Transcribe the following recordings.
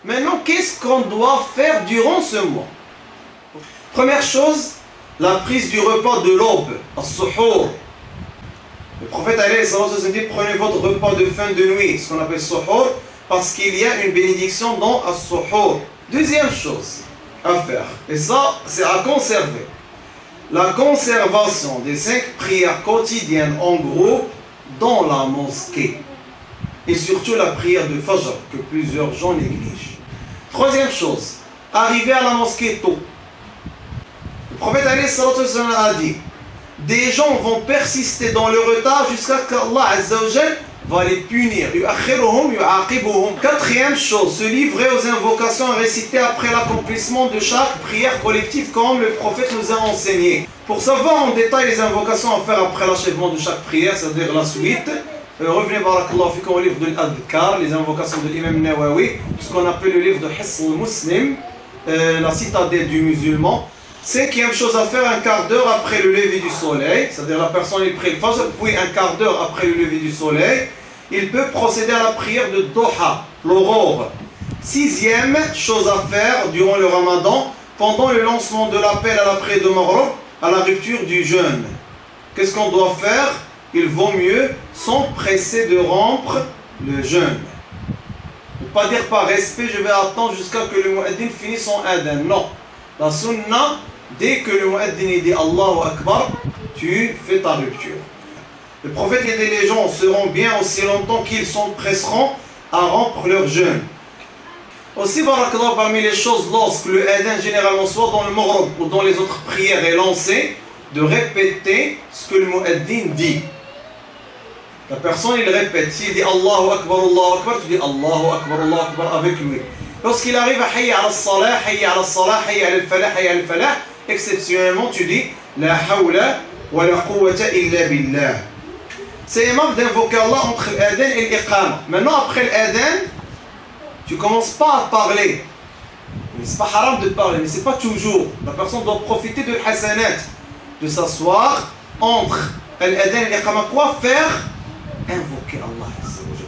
Maintenant, qu'est-ce qu'on doit faire durant ce mois? Première chose, la prise du repas de l'aube, as-suhour. Le prophète alayhi salatu wa sallam dit, prenez votre repas de fin de nuit, ce qu'on appelle suhour, parce qu'il y a une bénédiction dans as-suhour. Deuxième chose à faire, et ça c'est à conserver, la conservation des 5 prières quotidiennes en groupe dans la mosquée. Et surtout la prière de Fajr, que plusieurs gens négligent. Troisième chose, arriver à la mosquée tôt. Le prophète alayhi salatu wa sallam a dit, des gens vont persister dans le retard jusqu'à ce qu'Allah Azza wa Jal va les punir. Quatrième chose, se livrer aux invocations récitées après l'accomplissement de chaque prière collective comme le prophète nous a enseigné. Pour savoir en détail les invocations à faire après l'achèvement de chaque prière, c'est-à-dire la suite, revenez barakallahu fikum au livre de l'Adhkar, les invocations de l'imam Nawawi, ce qu'on appelle le livre de Hisn Muslim, la citadelle du musulman. Cinquième chose à faire, un quart d'heure après le lever du soleil, c'est-à-dire la personne il prie le Fajr, puis un quart d'heure après le lever du soleil, il peut procéder à la prière de Doha, l'aurore. Sixième chose à faire durant le Ramadan, pendant le lancement de l'appel à la prière de Maghrib, à la rupture du jeûne. Qu'est-ce qu'on doit faire? Il vaut mieux s'empresser de rompre le jeûne. Ne pas dire par respect, je vais attendre jusqu'à que le mu'addin finisse son adhan. Non. La sunna, dès que le mu'addin dit Allahu Akbar, tu fais ta rupture. Le prophète et les gens seront bien aussi longtemps qu'ils s'empresseront à rompre leur jeûne. Aussi, barakallah, parmi les choses, lorsque le adhan généralement soit dans le maghrib ou dans les autres prières est lancé, de répéter ce que le mu'addin dit. La personne, il répète. S'il dit Allahu Akbar, tu dis Allahu Akbar avec lui. Lorsqu'il arrive à Hayya ala salah, Hayya ala salah, Hayya ala falah, Hayya ala falah, exceptionnellement, tu dis La hawla wa la quwwata illa billah. C'est aimable d'invoquer Allah entre l'adhan et l'iqama. Maintenant, après l'adhan, tu ne commences pas à parler. C'est pas haram de parler, mais c'est pas toujours. La personne doit profiter de l'hasanat, de s'asseoir entre l'adhan et l'iqama. Quoi faire? Invoquer Allah.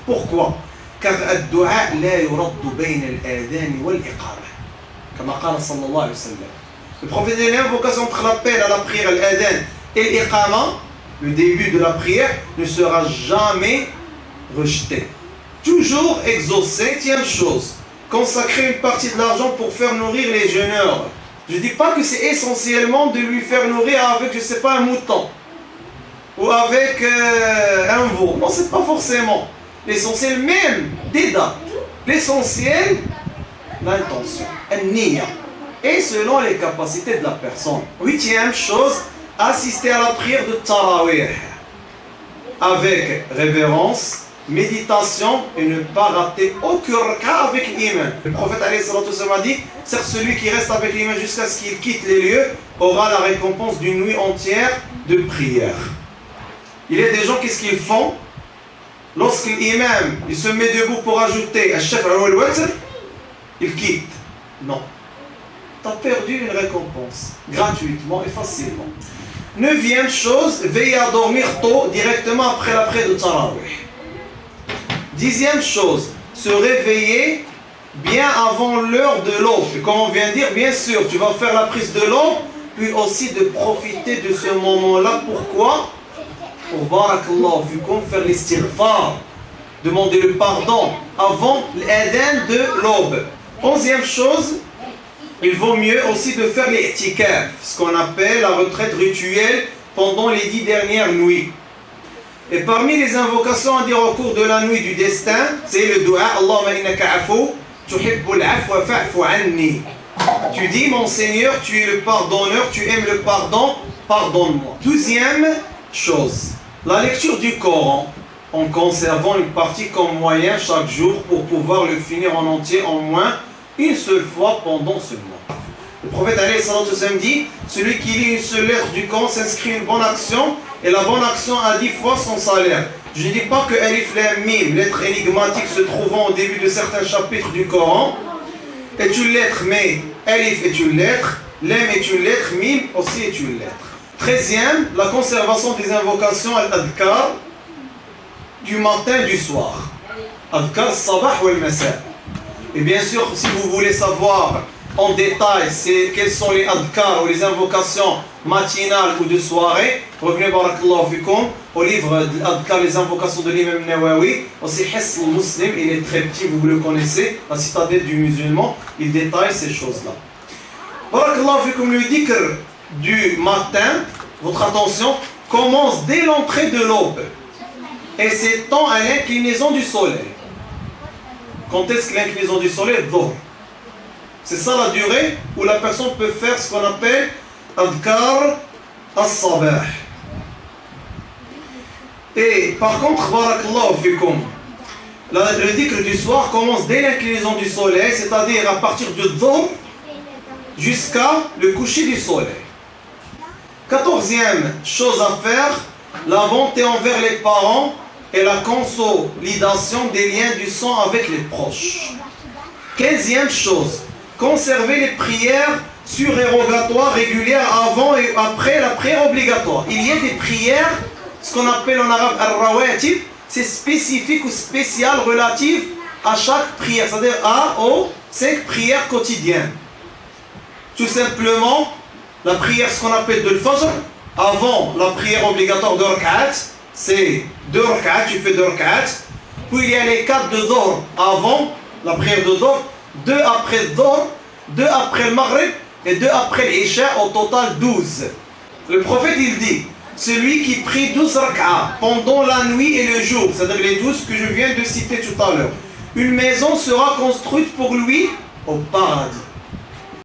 Pourquoi? Car الدعاء لا يرد بين الآذان والإقامة كما قال صلى الله عليه وسلم. Le prophète dit l'invocation entre l'appel à la prière, l'adhan et l'iqama, le début de la prière, ne sera jamais rejeté. Toujours exaucé. Septième chose, consacrer une partie de l'argent pour faire nourrir les jeûneurs. Je ne dis pas que c'est essentiellement de lui faire nourrir avec, je ne sais pas, un mouton ou avec un veau. Non, c'est pas forcément. L'essentiel même des dates. L'essentiel, l'intention, an-niyya. Et selon les capacités de la personne. Huitième chose, assister à la prière de Tarawih. Avec révérence, méditation et ne pas rater aucun cas avec l'imam. Le prophète alayhi salatu wa sallam a dit, certes celui qui reste avec l'imam jusqu'à ce qu'il quitte les lieux aura la récompense d'une nuit entière de prière. Il y a des gens, qu'est-ce qu'ils font? Lorsque l'imam il se met debout pour ajouter al-shaf'a ou al-watr, il quitte. Non. Tu as perdu une récompense, gratuitement et facilement. Neuvième chose, veiller à dormir tôt, directement après la prière de Tarawih. Dixième chose, se réveiller bien avant l'heure de l'aube. Et comme on vient de dire, bien sûr, tu vas faire la prise de l'aube, puis aussi de profiter de ce moment-là. Pourquoi? Pour barakallahu fikum, faire l'istighfar, demander le pardon avant l'adhan de l'aube. Onzième chose, il vaut mieux aussi de faire l'i'tikaf, ce qu'on appelle la retraite rituelle pendant les 10 dernières nuits. Et parmi les invocations à dire au cours de la nuit du destin, c'est le dua Allahumma innaka afu tuhibbul afwa fa'fu anni. Tu dis, mon Seigneur, tu es le pardonneur, tu aimes le pardon, pardonne-moi. Douzième chose, la lecture du Coran en conservant une partie comme moyen chaque jour pour pouvoir le finir en entier en moins une seule fois pendant ce mois. Le prophète alayhi salatu wa sallam dit, celui qui lit une seule lettre du Coran s'inscrit une bonne action et la bonne action a 10 fois son salaire. Je ne dis pas que Alif Lam Mim, lettre énigmatique se trouvant au début de certains chapitres du Coran, est une lettre, mais Alif est une lettre, Lam est une lettre, Mim aussi est une lettre. 13e, la conservation des invocations al-adhkar du matin et du soir. Adhkar sabah ou al-masa. Et bien sûr, si vous voulez savoir en détail quelles sont les adhkar ou les invocations matinales ou de soirée, revenez barakallahu fikoum au livre d'adhkar, les invocations de l'imam Nawawi, aussi Hisn Muslim, il est très petit, vous le connaissez, la citadelle du musulman, il détaille ces choses-là. Barakallahu fikoum, le dhikr du matin, votre attention, commence dès l'entrée de l'aube et s'étend à l'inclinaison du soleil. Quand est-ce que l'inclinaison du soleil est Dhuhr? C'est ça la durée où la personne peut faire ce qu'on appelle Adhkar as-Sabah. Et par contre, barakallahu fikum, le dhikr du soir commence dès l'inclinaison du soleil, c'est-à-dire à partir de Dhuhr jusqu'à le coucher du soleil. 14e chose à faire, la bonté envers les parents et la consolidation des liens du sang avec les proches. 15e chose, conserver les prières surérogatoires régulières avant et après la prière obligatoire. Il y a des prières, ce qu'on appelle en arabe al-rawatib, c'est spécifique ou spécial relative à chaque prière, c'est-à-dire aux 5 prières quotidiennes. Tout simplement, la prière, ce qu'on appelle de l'fajr, avant la prière obligatoire de rak'at, c'est 2 rak'at, tu fais 2 rak'at. Puis il y a les 4 de Dhuhr avant la prière de Dhuhr, 2 après Dhuhr, 2 après le Maghrib et 2 après l'Isha, au total 12. Le prophète il dit, celui qui prie 12 rak'at pendant la nuit et le jour, c'est-à-dire les 12 que je viens de citer tout à l'heure, une maison sera construite pour lui au paradis.